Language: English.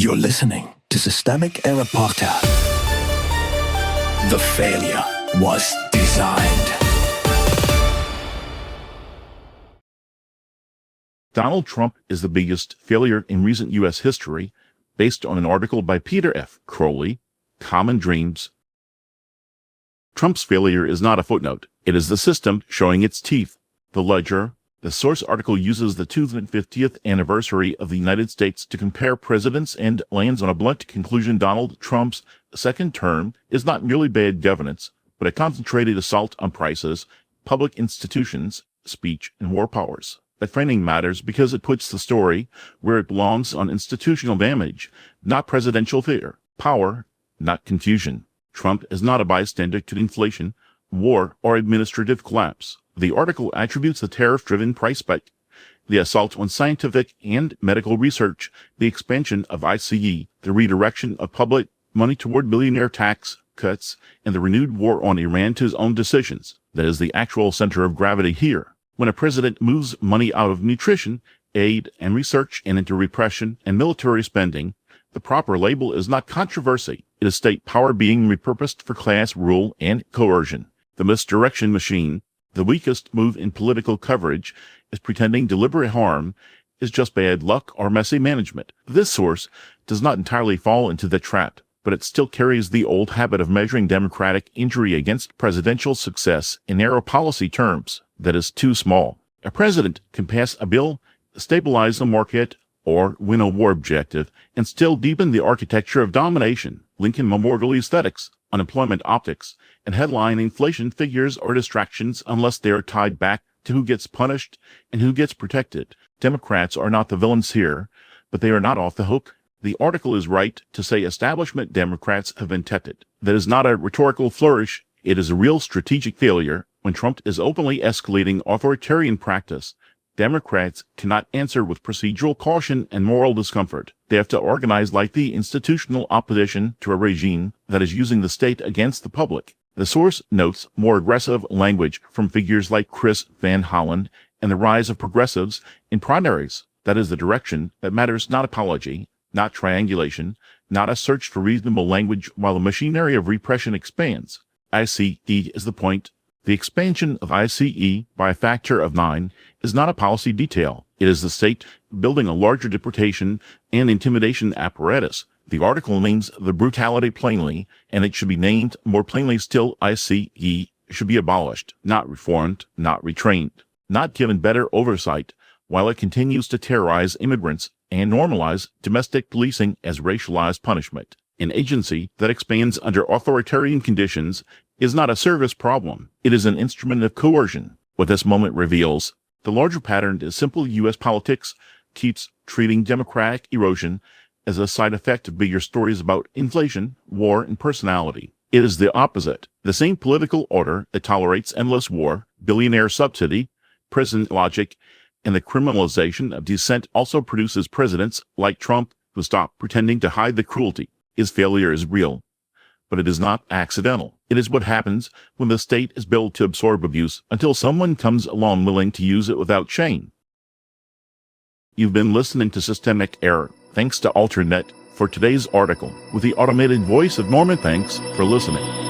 You're listening to Systemic Error Podcast. The failure was designed. Donald Trump is the biggest failure in recent U.S. history, based on an article by Peter F. Crowley, Common Dreams. Trump's failure is not a footnote. It is the system showing its teeth. The Ledger. The source article uses the 250th anniversary of the United States to compare presidents and lands on a blunt conclusion. Donald Trump's second term is not merely bad governance, but a concentrated assault on prices, public institutions, speech, and war powers. That framing matters because it puts the story where it belongs, on institutional damage, not presidential fear, power, not confusion. Trump is not a bystander to inflation, war, or administrative collapse. The article attributes the tariff-driven price spike, the assault on scientific and medical research, the expansion of ICE, the redirection of public money toward billionaire tax cuts, and the renewed war on Iran to his own decisions. That is the actual center of gravity here. When a president moves money out of nutrition, aid, and research and into repression and military spending, the proper label is not controversy. It is state power being repurposed for class rule and coercion. The misdirection machine, the weakest move in political coverage, is pretending deliberate harm is just bad luck or messy management. This source does not entirely fall into the trap, but it still carries the old habit of measuring Democratic injury against presidential success in narrow policy terms. That is too small. A president can pass a bill, stabilize the market, or win a war objective, and still deepen the architecture of domination. Lincoln Memorial aesthetics, unemployment optics, and headline inflation figures are distractions unless they are tied back to who gets punished and who gets protected. Democrats are not the villains here, but they are not off the hook. The article is right to say establishment Democrats have been tepid. That is not a rhetorical flourish. It is a real strategic failure. When Trump is openly escalating authoritarian practice, Democrats cannot answer with procedural caution and moral discomfort. They have to organize like the institutional opposition to a regime that is using the state against the public. The source notes more aggressive language from figures like Chris Van Hollen and the rise of progressives in primaries. That is the direction that matters, not apology, not triangulation, not a search for reasonable language while the machinery of repression expands. ICE is the point. The expansion of ICE by a factor of 9 is not a policy detail. It is the state building a larger deportation and intimidation apparatus. The article names the brutality plainly, and it should be named more plainly still. ICE should be abolished, not reformed, not retrained, not given better oversight, while it continues to terrorize immigrants and normalize domestic policing as racialized punishment. An agency that expands under authoritarian conditions is not a service problem. It is an instrument of coercion. What this moment reveals, the larger pattern is simple. U.S. politics keeps treating democratic erosion as a side effect of bigger stories about inflation, war, and personality. It is the opposite. The same political order that tolerates endless war, billionaire subsidy, prison logic, and the criminalization of dissent also produces presidents like Trump who stop pretending to hide the cruelty. His failure is real, but it is not accidental. It is what happens when the state is built to absorb abuse until someone comes along willing to use it without shame. You've been listening to Systemic Error. Thanks to Alternet for today's article with the automated voice of Norman. Thanks for listening.